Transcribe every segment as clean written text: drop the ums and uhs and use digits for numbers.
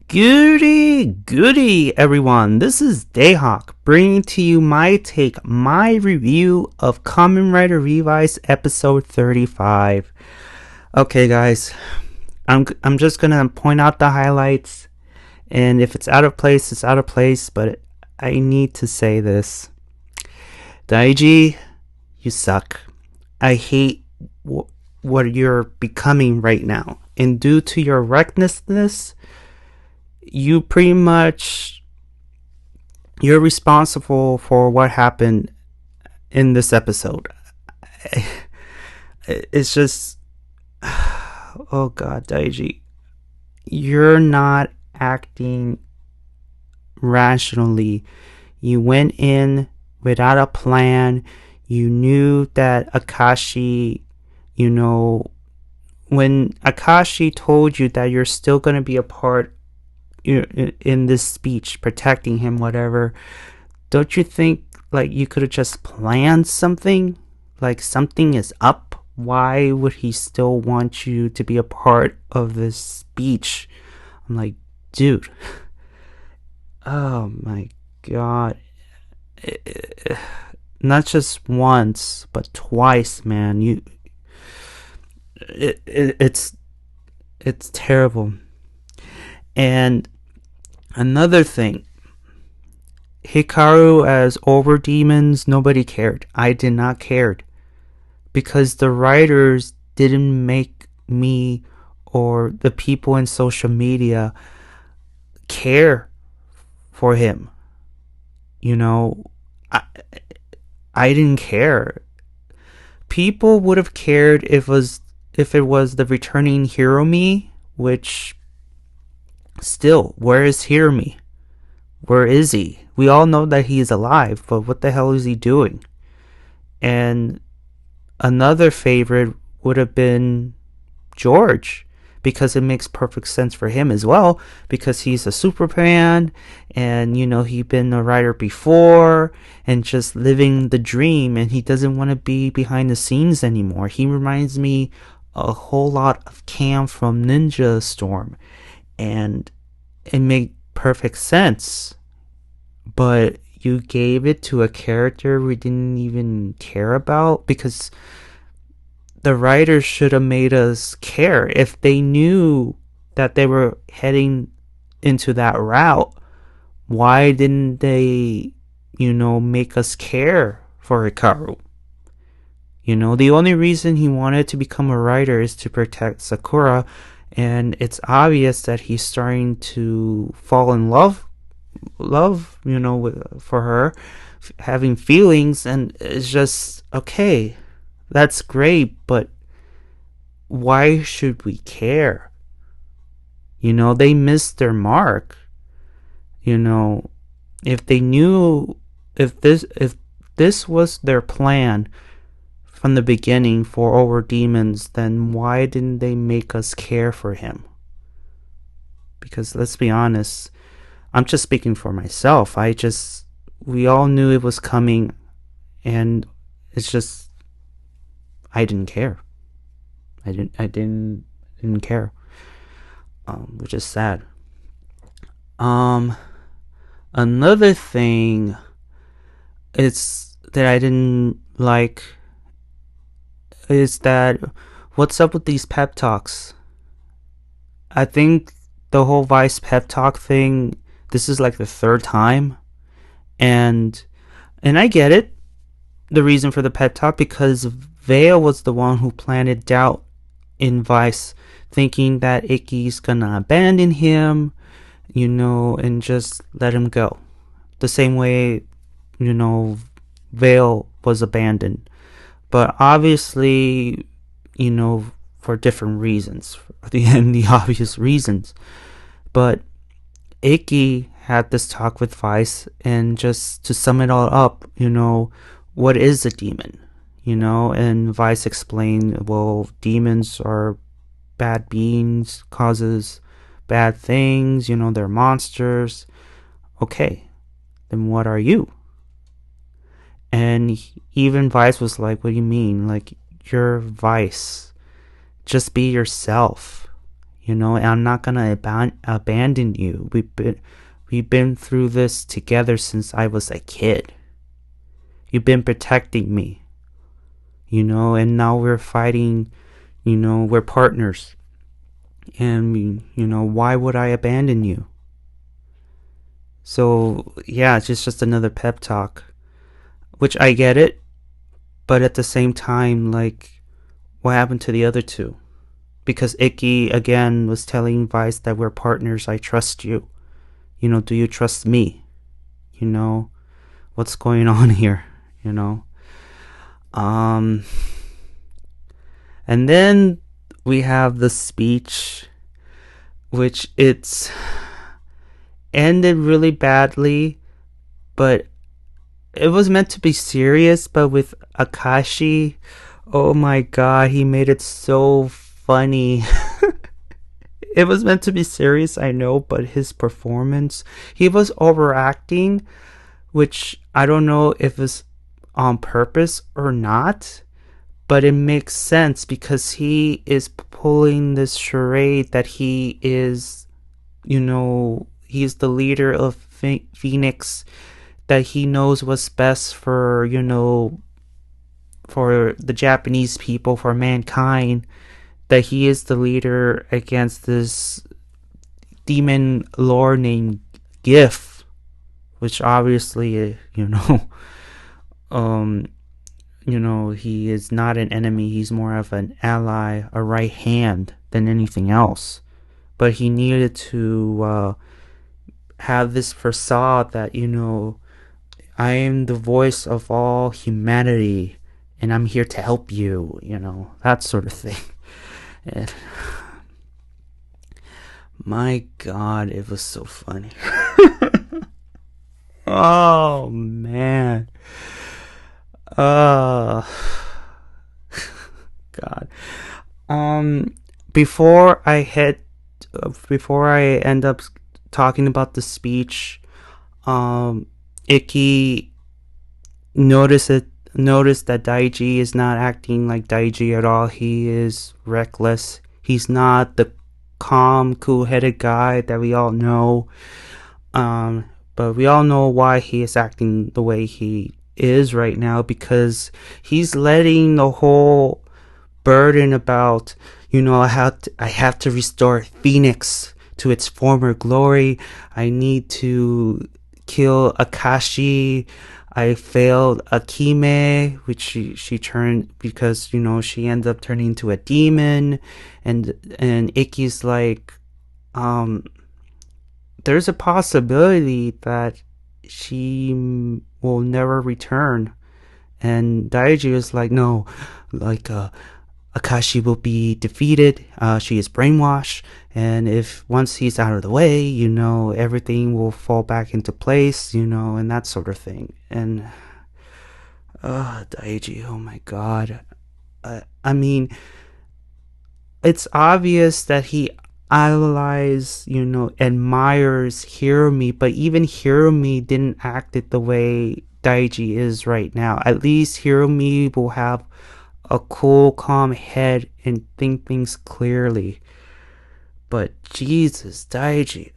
Goody, everyone. This is Dayhawk bringing to you my take, my review of Kamen Rider Revice episode 35. Okay, guys, I'm just gonna point out the highlights, and if it's out of place, it's out of place. But I need to say this: Daiji, you suck. I hate what you're becoming right now, and due to your recklessness, you pretty much you're responsible for what happened in this episode. It's just oh god, Daiji, you're not acting rationally. You went in without a plan. You knew that Akaishi, when Akaishi told you that you're still going to be a part in this speech, protecting him, whatever, don't you think like you could have just planned something? Like something is up. Why would he still want you to be a part of this speech? I'm like, dude. Oh my god. Not just once, but twice, man. It's terrible. And another thing, Hikaru as Over Demons, nobody cared. I did not care. Because the writers didn't make me or the people in social media care for him. I didn't care. People would have cared if it was the returning Hiromi, which still, where is Hiromi? Where is he? We all know that he is alive, but what the hell is he doing? And another favorite would have been George, because it makes perfect sense for him as well, because he's a super fan, and he'd been a writer before and just living the dream, and he doesn't want to be behind the scenes anymore. He reminds me a whole lot of Cam from Ninja Storm, and it made perfect sense. But you gave it to a character we didn't even care about, because the writers should have made us care. If they knew that they were heading into that route, why didn't they, make us care for Hikaru? The only reason he wanted to become a writer is to protect Sakura, and it's obvious that he's starting to fall in love, for her, having feelings, and it's just, okay, that's great, but why should we care? They missed their mark. If they knew, if this was their plan from the beginning for Over Demons, then why didn't they make us care for him? Because let's be honest, I'm just speaking for myself. We all knew it was coming, and it's just, I didn't care. I didn't care. Which is sad. Another thing is that I didn't like is that what's up with these pep talks? I think the whole Vice pep talk thing, this is like the third time, and I get it, the reason for the pep talk, because Vale was the one who planted doubt in Vice, thinking that Icky's gonna abandon him, and just let him go. The same way, Vale was abandoned. But obviously, for different reasons, the obvious reasons. But Icky had this talk with Vice, and just to sum it all up, what is a demon? And Vice explained, well, demons are bad beings, causes bad things, they're monsters. Okay, then what are you? And even Vice was like, what do you mean? Like, you're Vice. Just be yourself. and I'm not gonna abandon you. We've been through this together since I was a kid. You've been protecting me, and now we're fighting, we're partners. And, why would I abandon you? So, yeah, it's just another pep talk, which I get it, but at the same time, like, what happened to the other two? Because Icky, again, was telling Vice that we're partners, I trust you. Do you trust me? What's going on here? And then we have the speech, which it's ended really badly, but it was meant to be serious. But with Akaishi, oh my god, he made it so funny. It was meant to be serious, I know, but his performance, he was overacting, which I don't know if it's on purpose or not, but it makes sense because he is pulling this charade that he is, he's the leader of Fenix, that he knows what's best for, for the Japanese people, for mankind, that he is the leader against this demon lord named Giff, which obviously, he is not an enemy. He's more of an ally, a right hand than anything else. But he needed to have this facade that, I am the voice of all humanity and I'm here to help you, that sort of thing. And my god, it was so funny. Oh man. God. Before I end up talking about the speech, Icky noticed that Daiji is not acting like Daiji at all. He is reckless. He's not the calm, cool-headed guy that we all know. But we all know why he is acting the way he is right now, because he's letting the whole burden about, I have to restore Fenix to its former glory. I need to kill Akaishi. I failed Akime, which she turned because, she ended up turning into a demon. And Icky's like, there's a possibility that she will never return. And Daiji is like, no, like, Akaishi will be defeated. She is brainwashed. And if once he's out of the way, everything will fall back into place, and that sort of thing. And, Daiji, oh my god. I mean, it's obvious that he idolizes, admires Hiromi, but even Hiromi didn't act it the way Daiji is right now. At least Hiromi will have a cool, calm head and think things clearly. But Jesus, Daiji,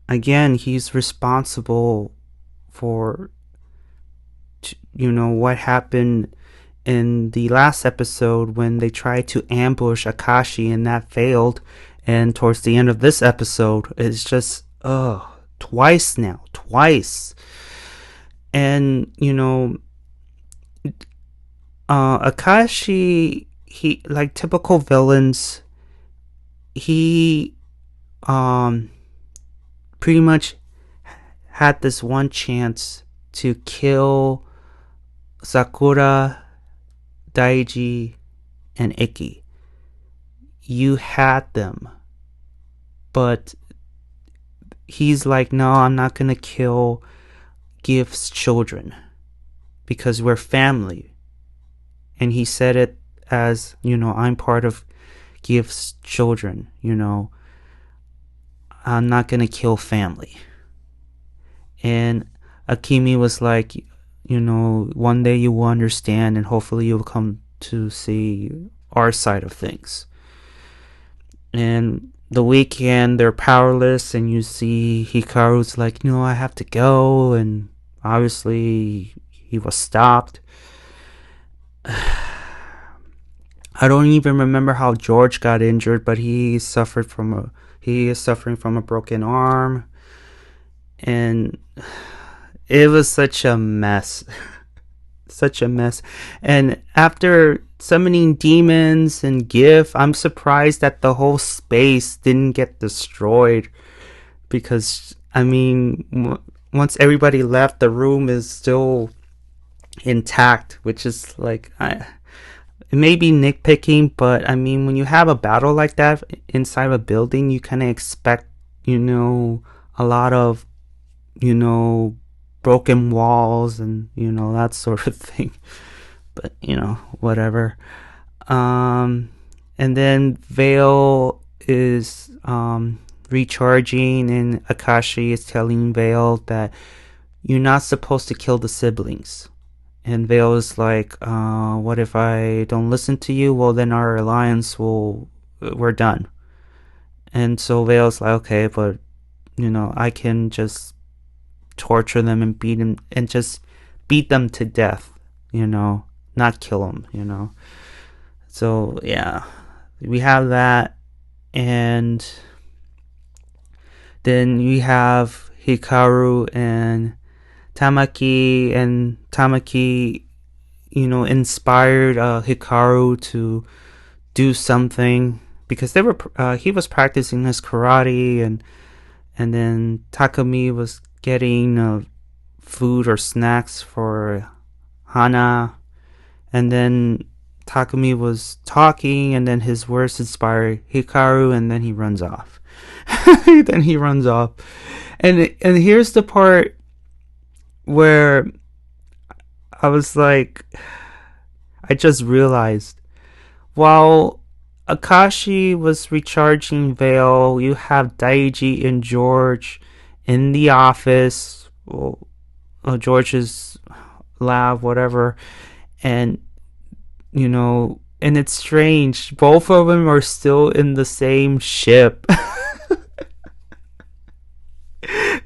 again, he's responsible for, what happened in the last episode when they tried to ambush Akaishi and that failed. And towards the end of this episode, it's just, twice now. And, Akaishi, he, like typical villains, he pretty much had this one chance to kill Sakura, Daiji, and Icky. You had them, but he's like, no, I'm not gonna kill Giff's children because we're family. And he said it as, I'm part of Giff's children, I'm not gonna kill family. And Akimi was like, one day you will understand and hopefully you'll come to see our side of things. And the weekend, they're powerless, and you see Hikaru's like, no, I have to go, and obviously he was stopped. I don't even remember how George got injured, but he is suffering from a broken arm, and it was such a mess. Such a mess. And after summoning demons and Giff, I'm surprised that the whole space didn't get destroyed, because I mean, once everybody left, the room is still intact, which is like, it may be nitpicking, but I mean, when you have a battle like that inside of a building, you kind of expect, a lot of, broken walls and, that sort of thing. But, whatever. And then Vale is recharging, and Akaishi is telling Vale that you're not supposed to kill the siblings. And Vale is like, what if I don't listen to you? Well, then our alliance we're done. And so Vale's like, okay, but, I can just torture them and beat them, and just beat them to death, not kill them, So, yeah, we have that. And then we have Hikaru and Tamaki, inspired Hikaru to do something, because he was practicing his karate, and then Takumi was getting food or snacks for Hana, and then Takumi was talking, and then his words inspired Hikaru, and then he runs off. And here's the part where I was like, I just realized, while Akaishi was recharging Vale, you have Daiji and George in the office, George's lab, whatever, and and it's strange, both of them are still in the same ship.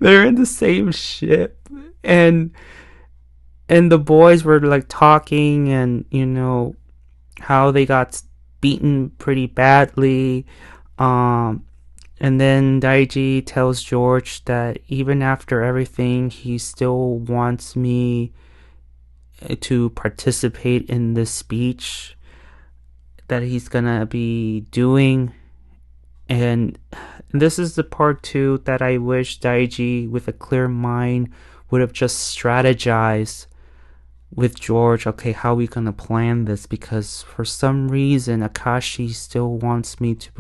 They're in the same ship, and the boys were like talking, and how they got beaten pretty badly, and then Daiji tells George that even after everything, he still wants me to participate in this speech that he's gonna be doing. And this is the part too that I wish Daiji, with a clear mind, would have just strategized with George. Okay, how are we gonna plan this? Because for some reason Akaishi still wants me to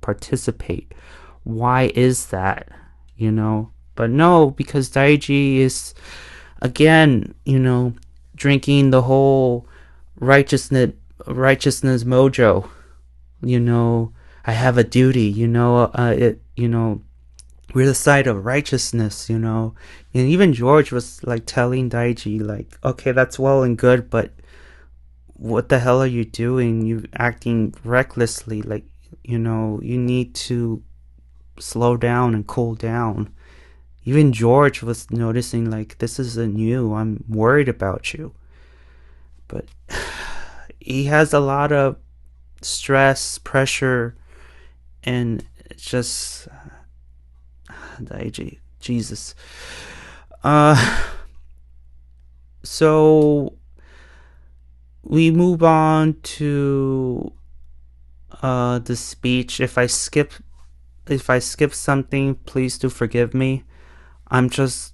participate. Why is that? But no, because Daiji is again, drinking the whole righteousness mojo. I have a duty, we're the side of righteousness, and even George was like telling Daiji, like, okay, that's well and good, but what the hell are you doing? You acting recklessly, like, you need to slow down and cool down. Even George was noticing, like, this isn't you, I'm worried about you. But he has a lot of stress, pressure, and it's just Daiji, Jesus. So we move on to the speech. If I skip something, please do forgive me. I'm just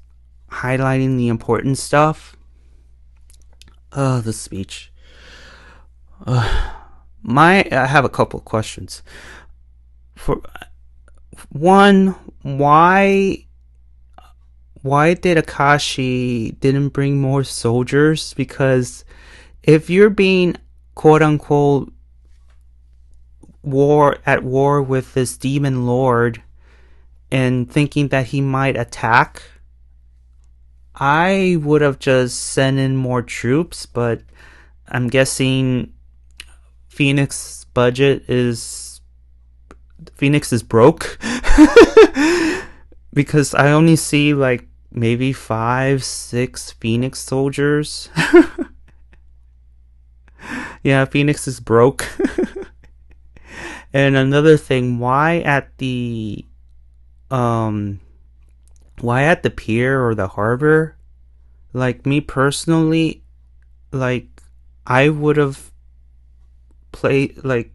highlighting the important stuff. The speech. I have a couple of questions. For one, why did Akaishi didn't bring more soldiers? Because if you're being quote unquote at war with this demon lord and thinking that he might attack, I would have just sent in more troops, but I'm guessing Phoenix budget is Phoenix is broke because I only see like maybe 5, 6 Phoenix soldiers. Yeah, Phoenix is broke. And another thing, why at the pier or the harbor? Like me personally, like I would have played like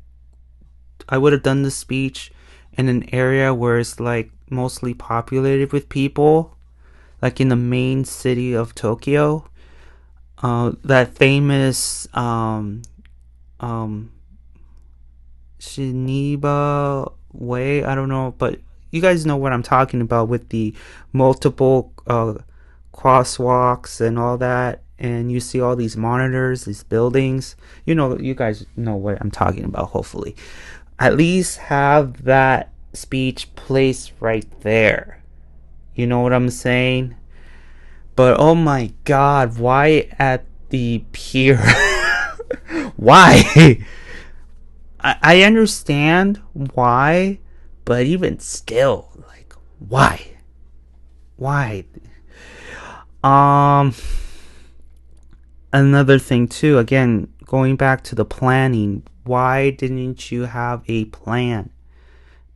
I would have done the speech in an area where it's like mostly populated with people, like in the main city of Tokyo. That famous Shiniba Way, I don't know, but you guys know what I'm talking about with the multiple crosswalks and all that, and you see all these monitors, these buildings. You guys know what I'm talking about, hopefully. At least have that speech placed right there. You know what I'm saying? But oh my god, why at the pier? Why? I understand why, but even still, like, why? Why? Another thing too, again, going back to the planning, why didn't you have a plan?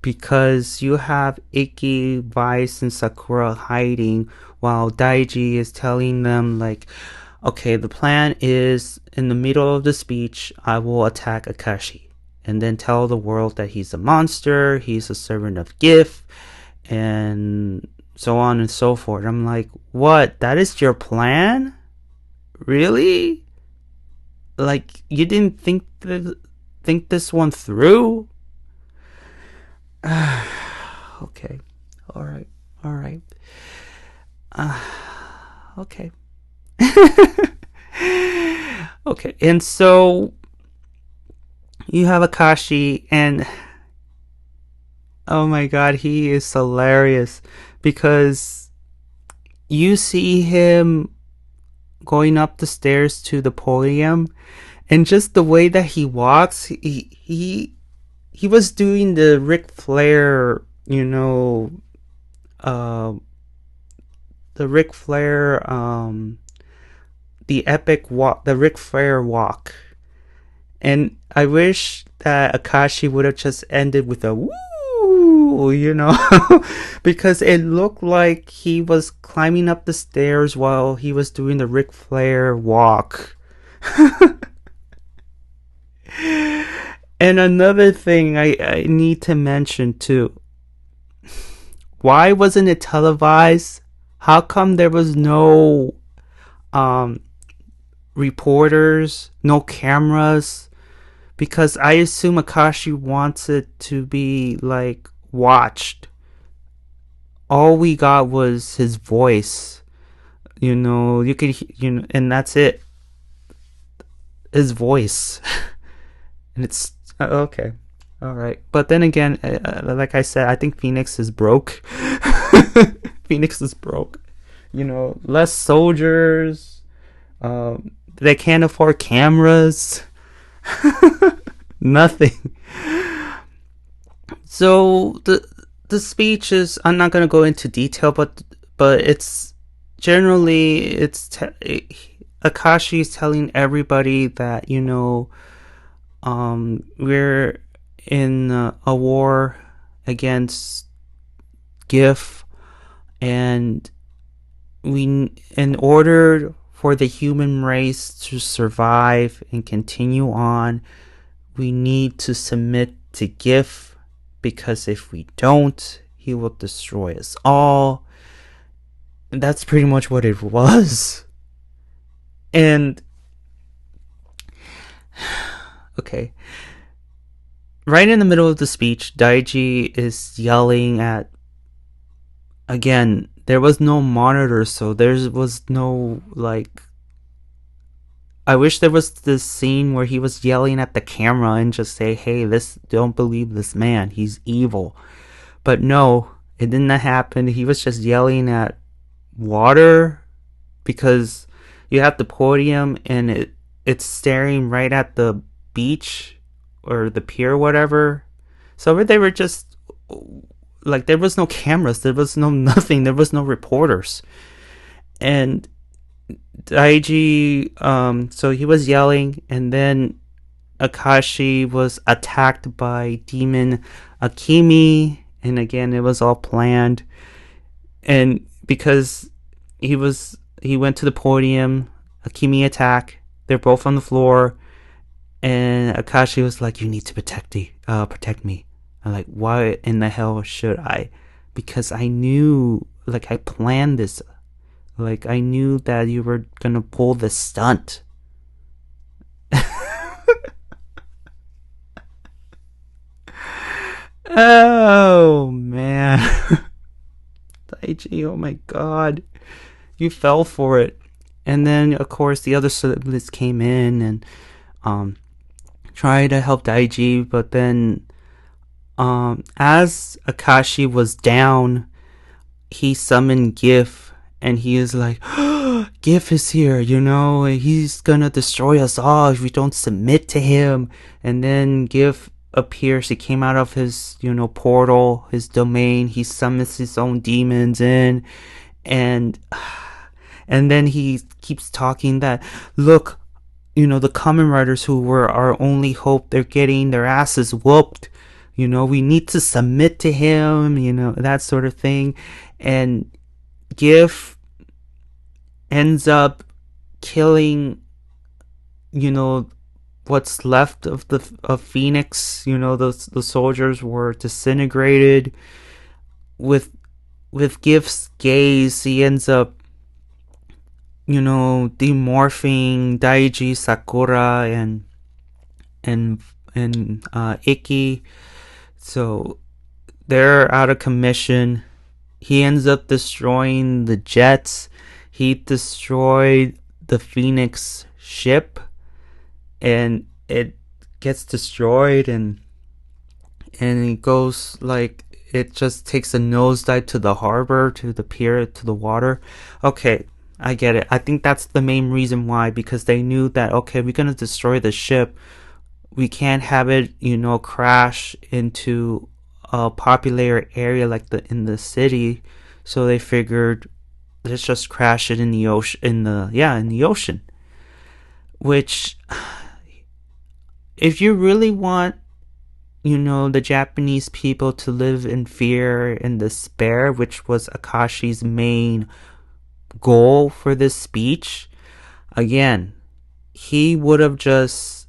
Because you have Ikki, Vice, and Sakura hiding while Daiji is telling them, like, okay, the plan is in the middle of the speech, I will attack Akaishi and then tell the world that he's a monster, he's a servant of Giff, and so on and so forth. I'm like, what? That is your plan? Really? Like, you didn't think this one through? Okay. Alright. Okay. Okay, and so you have Akaishi, and oh my god, he is hilarious because you see him going up the stairs to the podium, and just the way that he walks, he was doing the Ric Flair, the Ric Flair, the epic walk, the Ric Flair walk. And I wish that Akaishi would have just ended with a woo, because it looked like he was climbing up the stairs while he was doing the Ric Flair walk. And another thing I need to mention too. Why wasn't it televised? How come there was no reporters, no cameras? Because I assume Akaishi wants it to be like watched. All we got was his voice. You could, and that's it. His voice. And it's okay. All right. But then again, like I said, I think Phoenix is broke. Phoenix is broke. Less soldiers. They can't afford cameras. Nothing. So the speech is, I'm not gonna go into detail, but it's generally Akaishi is telling everybody that we're in a war against Giff, and in order for the human race to survive and continue on, we need to submit to Giff, because if we don't, he will destroy us all. And that's pretty much what it was. And okay, right in the middle of the speech, Daiji is yelling at, again, there was no monitor, so there was no, like, I wish there was this scene where he was yelling at the camera and just say, hey, don't believe this man, he's evil. But no, it didn't happen. He was just yelling at water, because you have the podium and it's staring right at the beach or the pier or whatever. So they were just like, there was no cameras, there was no nothing, there was no reporters. And Daiji, so he was yelling, and then Akaishi was attacked by demon Akimi, and again it was all planned. And because he went to the podium, Akimi attack, they're both on the floor, and Akaishi was like, "You need to protect me." I'm like, "Why in the hell should I?" Because I knew, like, I planned this. Like, I knew that you were gonna pull the stunt. Oh, man. Daiji, oh my god. You fell for it. And then, of course, the other siblings came in and tried to help Daiji, but then as Akaishi was down, he summoned Giff, and he is like, Giff is here, he's gonna destroy us all if we don't submit to him. And then Giff appears, he came out of his, portal, his domain, he summons his own demons in, and then he keeps talking that, look, the Kamen Riders who were our only hope, they're getting their asses whooped. We need to submit to him, that sort of thing. And Giff ends up killing, what's left of Fenix. The soldiers were disintegrated. With Giff's gaze, he ends up, demorphing Daiji, Sakura, and Ikki. So they're out of commission. He ends up destroying the jets. He destroyed the Phoenix ship, and it gets destroyed, and it goes, like, it just takes a nosedive to the harbor, to the pier, to the water. Okay, I get it. I think that's the main reason why, because they knew that, okay, we're gonna destroy the ship, we can't have it, crash into a popular area like in the city. So they figured, let's just crash it in the ocean, in the ocean. Which, if you really want, the Japanese people to live in fear and despair, which was Akaishi's main goal for this speech, again, he would have just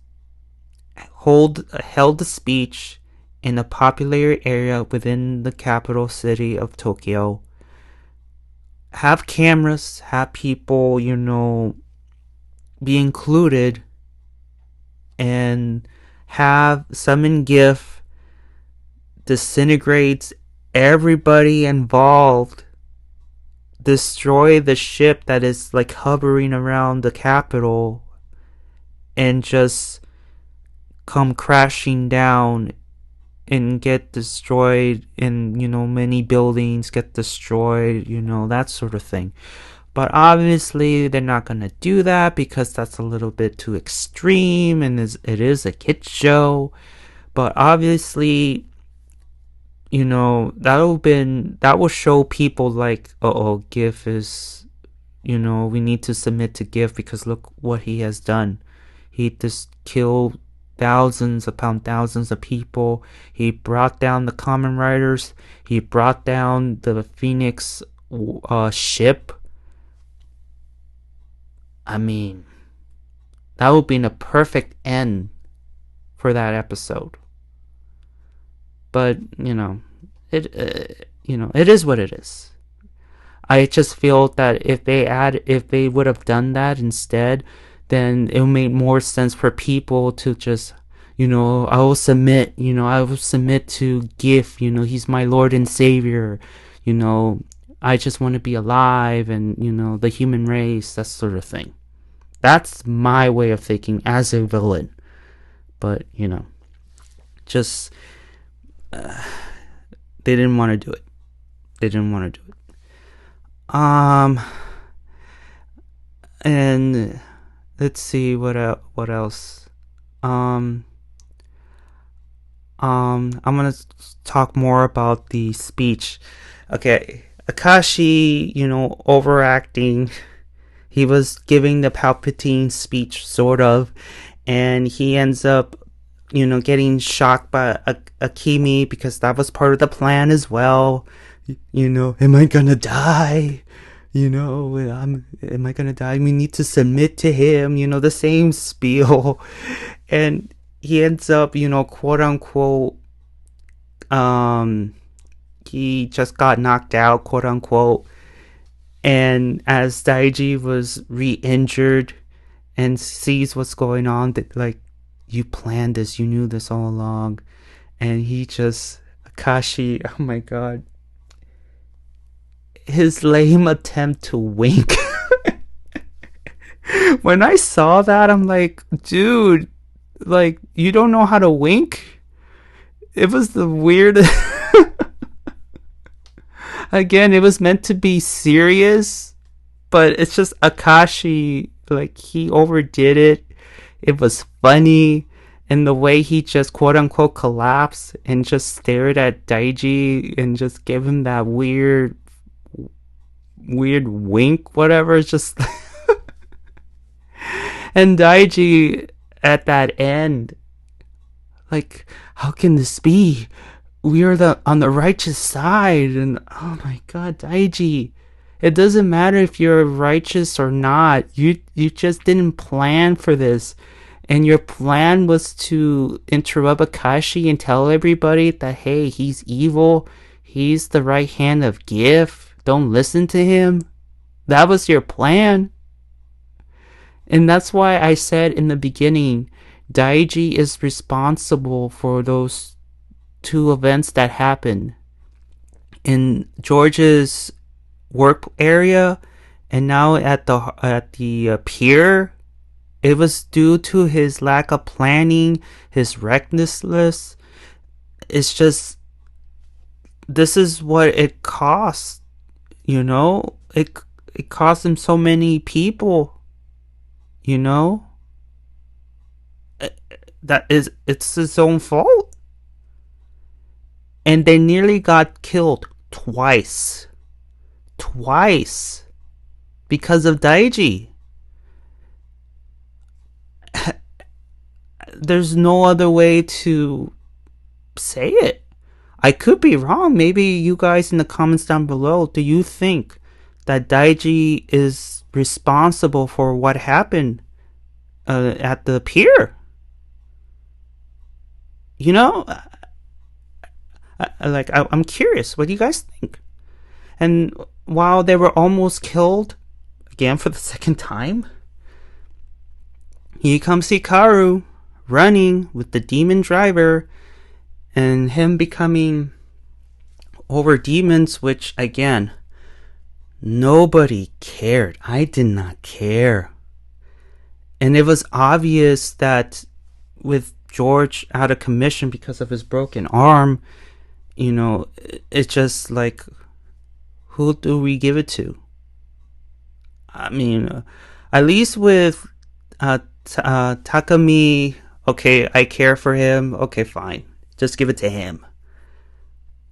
held the speech in a popular area within the capital city of Tokyo. Have cameras, have people, be included, and have summon Giff, disintegrates everybody involved, destroy the ship that is, like, hovering around the capital, and just come crashing down and get destroyed, and many buildings get destroyed, that sort of thing. But obviously they're not gonna do that, because that's a little bit too extreme, and it is a kids show. But obviously, that will show people, like, Giff is, we need to submit to Giff, because look what he has done. He just killed thousands upon thousands of people. He brought down the Kamen Riders. He brought down the Phoenix ship. I mean, that would be a perfect end for that episode. But it is what it is. I just feel that if they would have done that instead, then it would make more sense for people to just, I will submit to Giff, he's my Lord and Savior, I just want to be alive, and, the human race, that sort of thing. That's my way of thinking as a villain. But, just, they didn't want to do it. And let's see what else. I'm gonna talk more about the speech. Okay, Akashi, overacting. He was giving the Palpatine speech, sort of, and he ends up, getting shocked by Akimi because that was part of the plan as well. Am I gonna die? Am I gonna die? We need to submit to him, the same spiel. And he ends up, quote unquote, um, he just got knocked out, quote unquote. And as Daiji was re-injured and sees what's going on, that like, you planned this, you knew this all along. And he just, Akashi, oh my god, his lame attempt to wink. When I saw that, I'm like, dude, like, you don't know how to wink? It was the weirdest. Again, it was meant to be serious, but it's just Akashi, like, he overdid it. It was funny. And the way he just quote unquote collapsed and just stared at Daiji and just gave him that weird wink, whatever. It's just. And Daiji at that end, like, how can this be? We are on the righteous side. And oh my god, Daiji, it doesn't matter if you're righteous or not. You just didn't plan for this. And your plan was to interrupt Akaishi and tell everybody that, hey, he's evil. He's the right hand of Giff. Don't listen to him. That was your plan. And that's why I said in the beginning, Daiji is responsible for those two events that happened in George's work area and now at the pier. It was due to his lack of planning, his recklessness. It's just, this is what it cost, it cost him so many people, it's his own fault. And they nearly got killed twice because of Daiji. There's no other way to say it. I could be wrong. Maybe you guys in the comments down below, do you think that Daiji is responsible for what happened at the pier? I'm curious. What do you guys think? And while they were almost killed, again for the second time, here comes Hikaru running with the demon driver and him becoming over demons, which again, nobody cared. I did not care. And it was obvious that with George out of commission because of his broken arm, it's just like, who do we give it to? I mean, at least with Takami, okay, I care for him. Okay, fine. Just give it to him.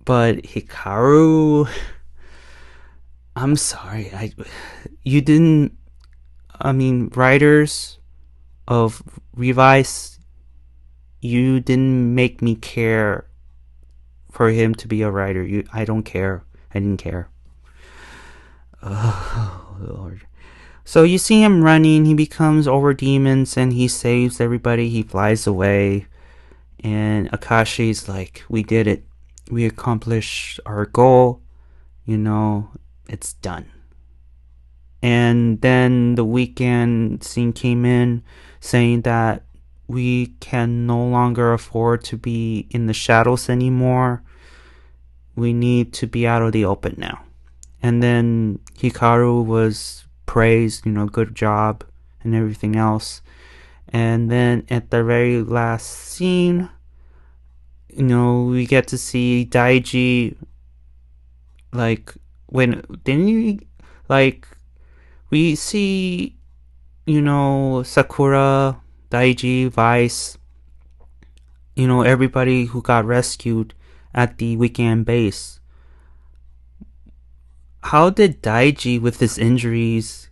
But Hikaru, I'm sorry. Writers of Revice, you didn't make me care for him to be a writer. I don't care. I didn't care. Oh, Lord. So you see him running, he becomes over demons, and he saves everybody, he flies away, and Akashi's like, we did it. We accomplished our goal, it's done. And then the weekend scene came in, saying that we can no longer afford to be in the shadows anymore. We need to be out of the open now. And then Hikaru was praised, good job and everything else. And then at the very last scene, we get to see Daiji, we see, Sakura, Daiji, Vice, everybody who got rescued at the weekend base. How did Daiji, with his injuries,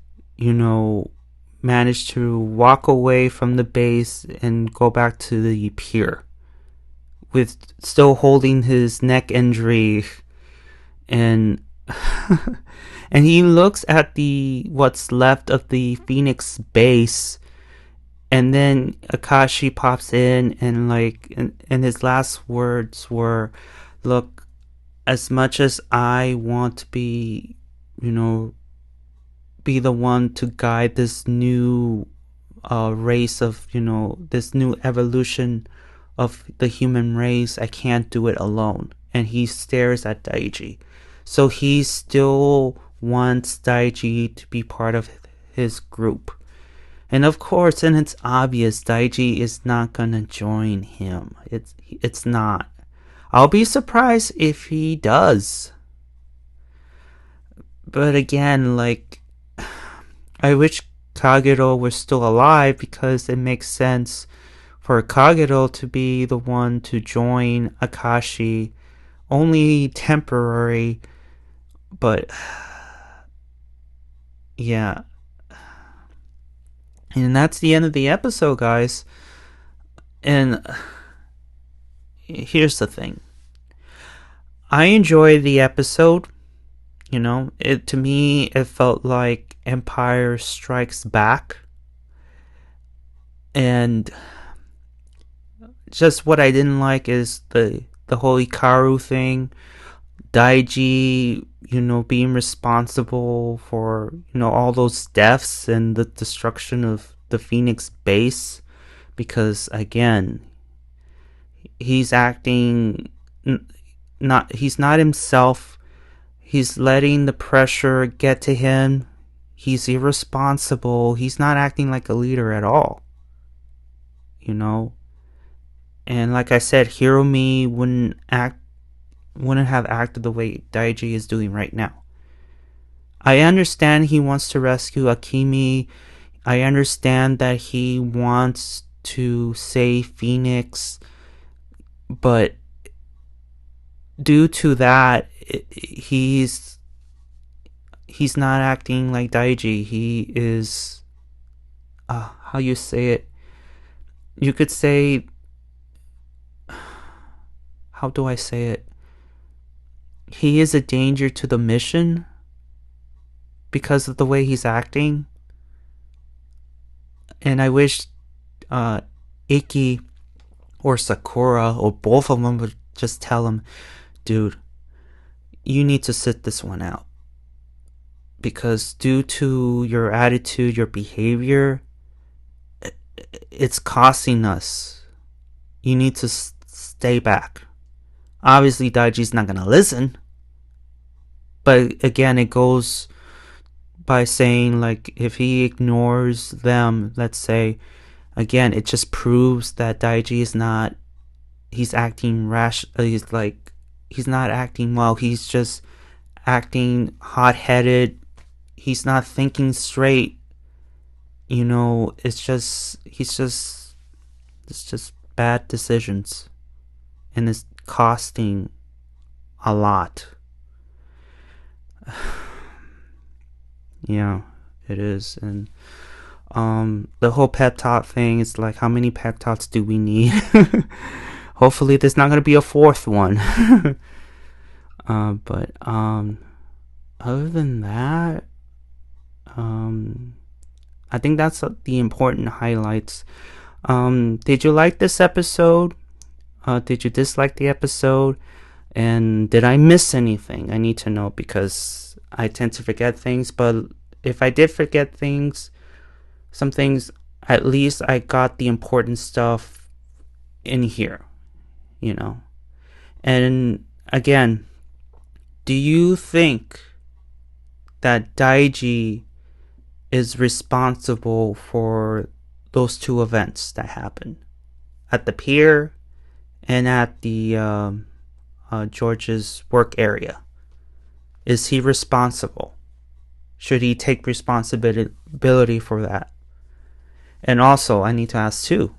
manage to walk away from the base and go back to the pier with still holding his neck injury? And and he looks at the what's left of the Fenix base, and then Akaishi pops in, and his last words were, "Look, as much as I want to be, be the one to guide this new race of, this new evolution of the human race, I can't do it alone." And he stares at Daiji. So he still wants Daiji to be part of his group. And of course, and it's obvious, Daiji is not gonna join him. It's not. I'll be surprised if he does. But again, I wish Kagero was still alive, because it makes sense for Kagero to be the one to join Akaishi, only temporary, but yeah. And that's the end of the episode, guys. And here's the thing. I enjoyed the episode. To me, it felt like Empire Strikes Back. And just what I didn't like is the whole Hikaru thing. Daiji, being responsible for, all those deaths and the destruction of the Fenix base. Because, again, he's acting... he's not himself. He's letting the pressure get to him. He's irresponsible. He's not acting like a leader at all. And like I said, Hiromi wouldn't have acted the way Daiji is doing right now. I understand he wants to rescue Akimi. I understand that he wants to save Fenix. But due to that, he's not acting like Daiji. He is, how you say it? You could say, how do I say it? He is a danger to the mission because of the way he's acting. And I wish Iki or Sakura or both of them would just tell him, dude, you need to sit this one out. Because due to your attitude, your behavior, it's costing us. You need to stay back. Obviously, Daiji's not going to listen. But again, it goes by saying, if he ignores them, let's say, again, it just proves that Daiji is not, he's acting rash, he's not acting well, he's just acting hot-headed, he's not thinking straight, it's just bad decisions, and it's costing a lot. Yeah, it is. And the whole pep talk thing is how many pep talks do we need? Hopefully there's not going to be a fourth one. But other than that, I think that's the important highlights. Did you like this episode? Did you dislike the episode? And did I miss anything? I need to know, because I tend to forget things. But if I did forget some things, at least I got the important stuff in here, And again, do you think that Daiji is responsible for those two events that happened at the pier and at the George's work area? Is he responsible? Should he take responsibility for that? And also, I need to ask too,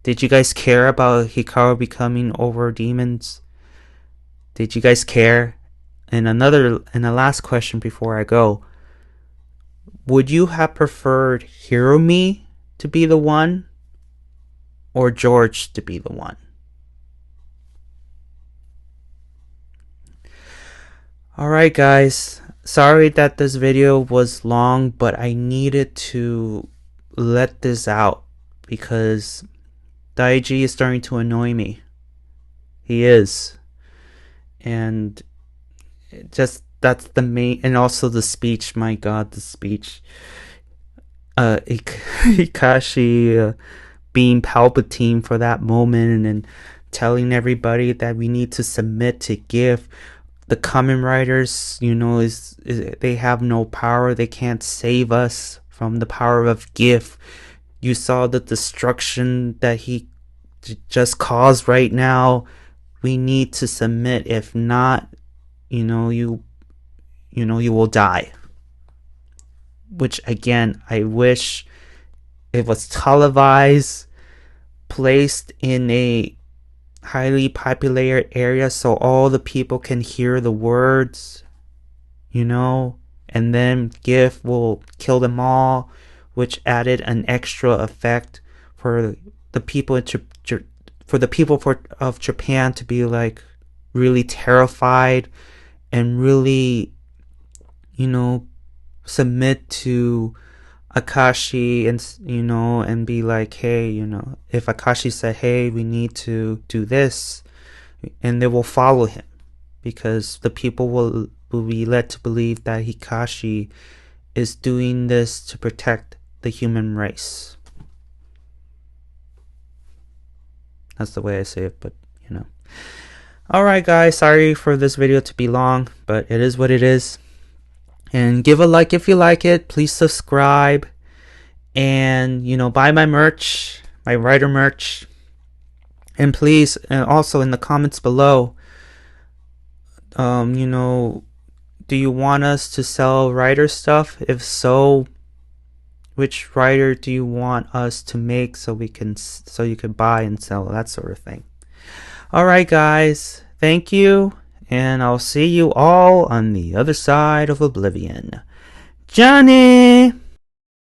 Did you guys care about Hikaru becoming over demons? Did you guys care? And the last question before I go, would you have preferred Hiromi to be the one or George to be the one? Alright guys, sorry that this video was long, but I needed to let this out because Daiji is starting to annoy me. He is. And just that's the main, and also the speech, my god, the speech. Akaishi being Palpatine for that moment and telling everybody that we need to submit to Giff. The Kamen Riders, is they have no power. They can't save us from the power of Giff. You saw the destruction that he just caused right now. We need to submit. If not, you will die. Which again, I wish it was televised, placed in a highly populated area so all the people can hear the words, and then Giff will kill them all, which added an extra effect for the people of Japan to be like really terrified and really, submit to Akaishi and be like, hey, if Akaishi said, hey, we need to do this, and they will follow him because the people will be led to believe that Hikaru is doing this to protect the human race. That's the way I say it, but Alright guys, sorry for this video to be long, but it is what it is. And give a like if you like it. Please subscribe. And, buy my merch, my writer merch. And please, also in the comments below, do you want us to sell writer stuff? If so, which writer do you want us to make so you can buy and sell, that sort of thing. Alright guys, thank you, and I'll see you all on the other side of Oblivion. Johnny!